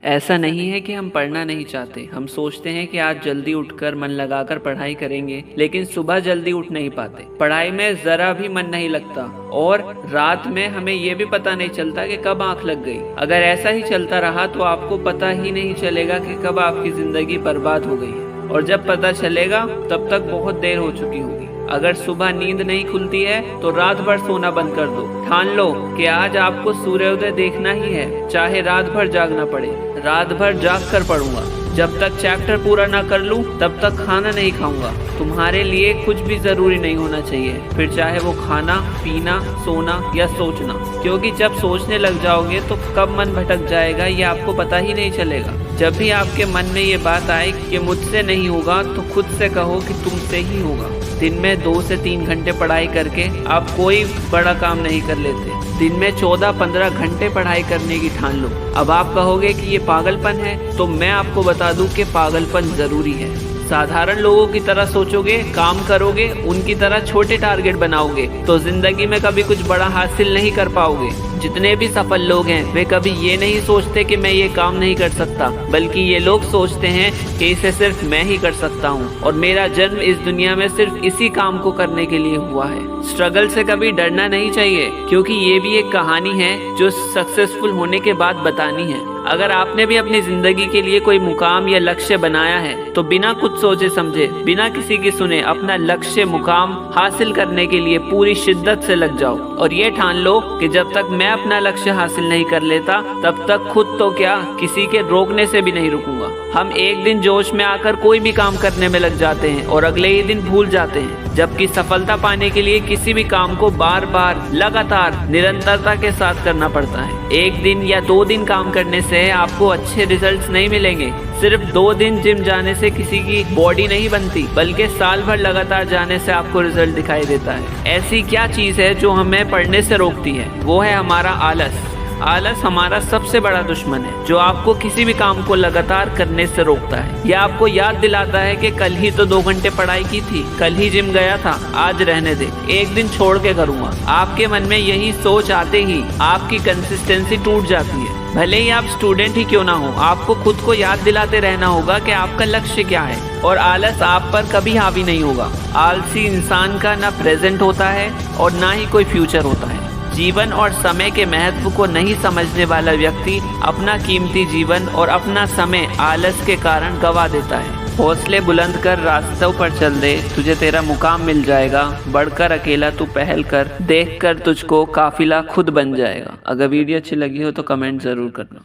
ऐसा नहीं है कि हम पढ़ना नहीं चाहते। हम सोचते हैं कि आज जल्दी उठकर मन लगाकर पढ़ाई करेंगे, लेकिन सुबह जल्दी उठ नहीं पाते। पढ़ाई में जरा भी मन नहीं लगता और रात में हमें ये भी पता नहीं चलता कि कब आंख लग गई। अगर ऐसा ही चलता रहा तो आपको पता ही नहीं चलेगा कि कब आपकी जिंदगी बर्बाद हो गई है, और जब पता चलेगा तब तक बहुत देर हो चुकी होगी। अगर सुबह नींद नहीं खुलती है तो रात भर सोना बंद कर दो। ठान लो कि आज आपको सूर्योदय देखना ही है, चाहे रात भर जागना पड़े। रात भर जाग कर पढ़ूंगा, जब तक चैप्टर पूरा ना कर लूं तब तक खाना नहीं खाऊंगा। तुम्हारे लिए कुछ भी जरूरी नहीं होना चाहिए, फिर चाहे वो खाना, पीना, सोना या सोचना, क्योंकि जब सोचने लग जाओगे तो कब मन भटक जाएगा ये आपको पता ही नहीं चलेगा। जब भी आपके मन में ये बात आए कि मुझसे नहीं होगा तो खुद से कहो कि तुमसे ही होगा। दिन में 2 से 3 घंटे पढ़ाई करके आप कोई बड़ा काम नहीं कर लेते। दिन में 14-15 घंटे पढ़ाई करने की ठान लो। अब आप कहोगे कि ये पागलपन है, तो मैं आपको बता दूं कि पागलपन जरूरी है। साधारण लोगों की तरह सोचोगे, काम करोगे, उनकी तरह छोटे टारगेट बनाओगे तो जिंदगी में कभी कुछ बड़ा हासिल नहीं कर पाओगे। जितने भी सफल लोग हैं वे कभी ये नहीं सोचते कि मैं ये काम नहीं कर सकता, बल्कि ये लोग सोचते हैं कि इसे सिर्फ मैं ही कर सकता हूँ और मेरा जन्म इस दुनिया में सिर्फ इसी काम को करने के लिए हुआ है। स्ट्रगल से कभी डरना नहीं चाहिए, क्योंकि ये भी एक कहानी है जो सक्सेसफुल होने के बाद बतानी है। अगर आपने भी अपनी जिंदगी के लिए कोई मुकाम या लक्ष्य बनाया है तो बिना कुछ सोचे समझे, बिना किसी की सुने अपना लक्ष्य मुकाम हासिल करने के लिए पूरी शिद्दत से लग जाओ और ये ठान लो कि जब तक मैं अपना लक्ष्य हासिल नहीं कर लेता तब तक खुद तो क्या, किसी के रोकने से भी नहीं रुकूंगा। हम एक दिन जोश में आकर कोई भी काम करने में लग जाते हैं और अगले ही दिन भूल जाते हैं, जबकि सफलता पाने के लिए किसी भी काम को बार बार लगातार निरंतरता के साथ करना पड़ता है। एक दिन या 2 दिन काम करने से आपको अच्छे रिजल्ट्स नहीं मिलेंगे। सिर्फ 2 दिन जिम जाने से किसी की बॉडी नहीं बनती, बल्कि साल भर लगातार जाने से आपको रिजल्ट दिखाई देता है। ऐसी क्या चीज है जो हमें पढ़ने से रोकती है? वो है हमारा आलस। आलस हमारा सबसे बड़ा दुश्मन है, जो आपको किसी भी काम को लगातार करने से रोकता है। यह आपको याद दिलाता है कि कल ही तो 2 घंटे पढ़ाई की थी, कल ही जिम गया था, आज रहने दे, एक दिन छोड़ के करूंगा। आपके मन में यही सोच आते ही आपकी कंसिस्टेंसी टूट जाती है। भले ही आप स्टूडेंट ही क्यों ना हो, आपको खुद को याद दिलाते रहना होगा कि आपका लक्ष्य क्या है, और आलस आप पर कभी हावी नहीं होगा। आलसी इंसान का ना प्रेजेंट होता है और ना ही कोई फ्यूचर होता है। जीवन और समय के महत्व को नहीं समझने वाला व्यक्ति अपना कीमती जीवन और अपना समय आलस के कारण गवा देता है। हौसले बुलंद कर रास्तों पर चल दे, तुझे तेरा मुकाम मिल जाएगा। बढ़कर अकेला तू पहल कर, देख कर तुझको काफिला खुद बन जाएगा। अगर वीडियो अच्छी लगी हो तो कमेंट जरूर करना।